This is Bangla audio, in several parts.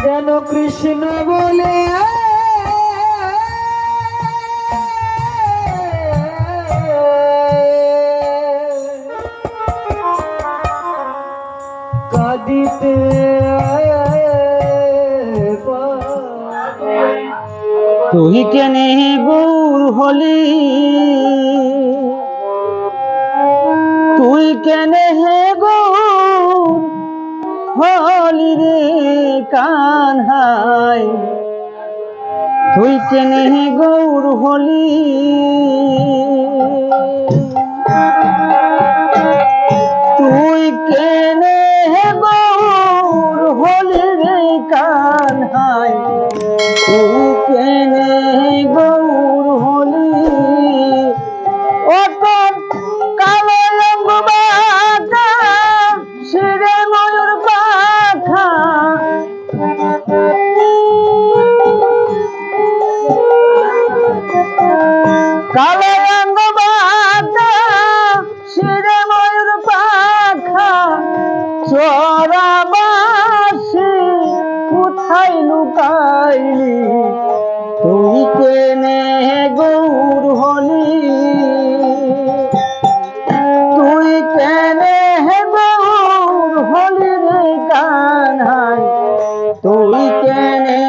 যেন কৃষ্ণ বলে কাঁদিতে তুই কেনে গৌর হলি, তুই কেনে হে গৌর হলি রে কানহাই, তুই কেনে হে গৌর হলি, তুই কেনে হে গৌর হলি রে কানহাই, তুই কেনে গৌর হলি। ও তোর কালো রঙ বাঁকা শিরে ময়ূর পাখা, কালো রঙ বাঁকা শিরে ময়ূর পাখা, চোরাবাসি কোথায় লুকাইলি, তুই কেনে গৌর হলি, তুই কেনে গৌর হলি রে কানহাই, তুই কেনে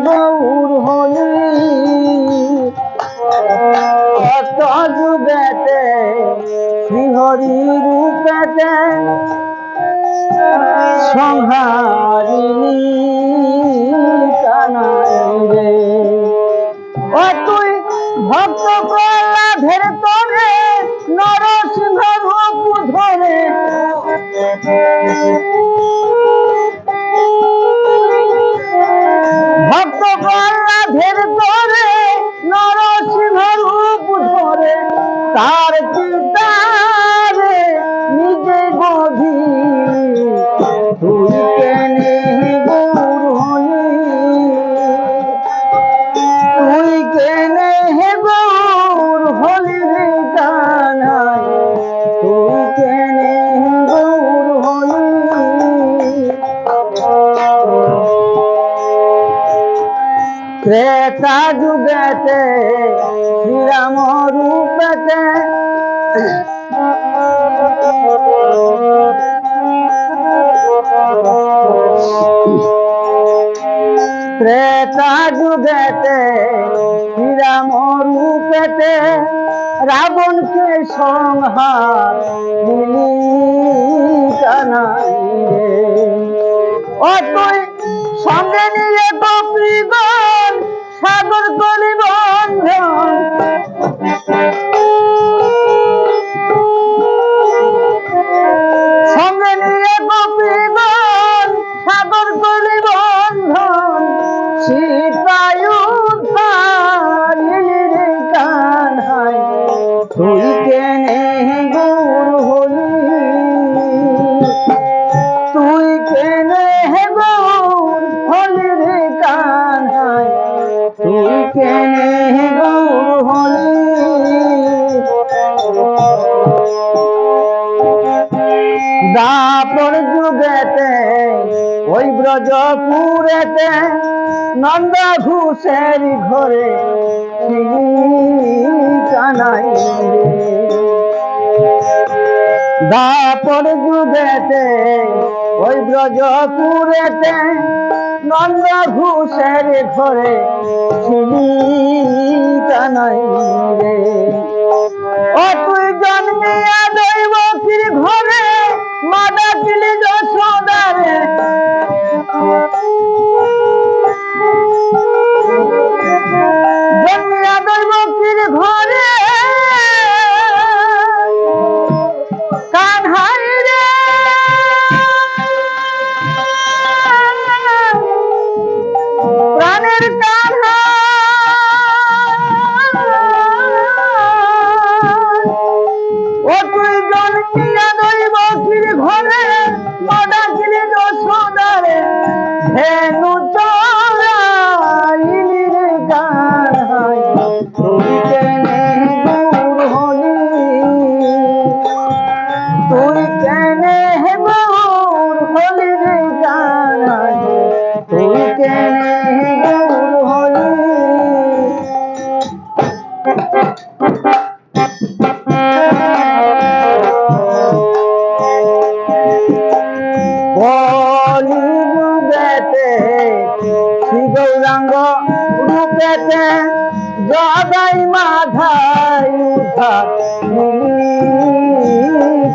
গৌর হলি। কত যুগেতে শ্রীহরি রূপেতে সংহারিণী কানাই রে। ও তুই ভক্ত প্রহ্লাদের তরে নরসিংহ রূপ ধরে, ভক্ত প্রহ্লাদের তরে নরসিংহ রূপ ধরে, তার চিন্তারে নিজে গভীর, তুই কেনে গৌর হলি, তুই কেনে গৌর হলি রে কানহাই, তুই কেনে গৌর হলি। ত্রেতা যুগেতে শ্রীরাম রূপেতে ত্রেতা যুগেতে শ্রীরাম রূপেতে রাবণকে সংহার দিলি কানাই রে। ও তুই সঙ্গে নিয়ে গোপীগণ সাগর কলি বন্ধন, সঙ্গে নিয়ে গোপীগণ সাগর কলি বন্ধন, সীতায়ুধারিলি রে কানহাই, তুই কেনে গৌর হলি, তুই কেনে গৌর হলি রে কানহাই, তুই কেনে গৌর হলি। দাপর যুগেতে ওই ব্রজপুরেতে নন্দ ঘোষের ঘরে কানাই রে। দাপর যুগেতে ওই ব্রজপুরেতে নন্দ ঘোষের ঘরে কানাই রে। ও তুই জন্মিয়া দৈবকীর ঘরে মা ডাকিলি যশোদারে, জন্মিয়া দৈবকীর ঘরে কানহাই রে। প্রাণের কানহাই, ও তুই জন্মিয়া দৈবকীর ঘরে মা ডাকিলি যশোদারে, ধেনু চড়াইলি রে কানহাই, তুই কেনে গৌর হলি, তুই কেনে গৌর হলি রে কানহাই, তুই গৌরাঙ্গ রূপেতে জগাই মাথায় উঠা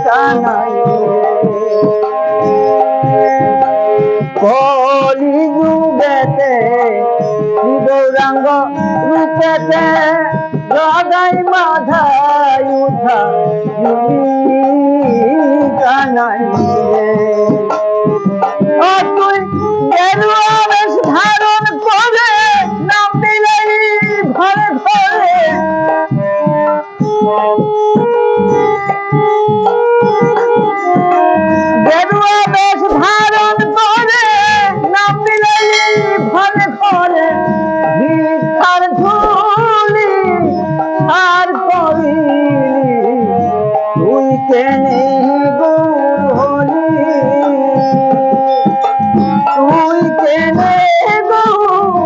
কানাই কলি যুগেতে শ্রী গৌরাঙ্গ রূপেতে জগাই মাথায় উঠা কানাই তুই গেরুয়া বেশ ধারণ করে নাম দিলে ঘরে ঘরে গেরুয়া বেশ ধারণ করে নাম দিলে ঘরে ঘরে ভিক্ষার ঝুলি আর করিলি তুই কেনে গৌর হলি তুই কেনে গৌর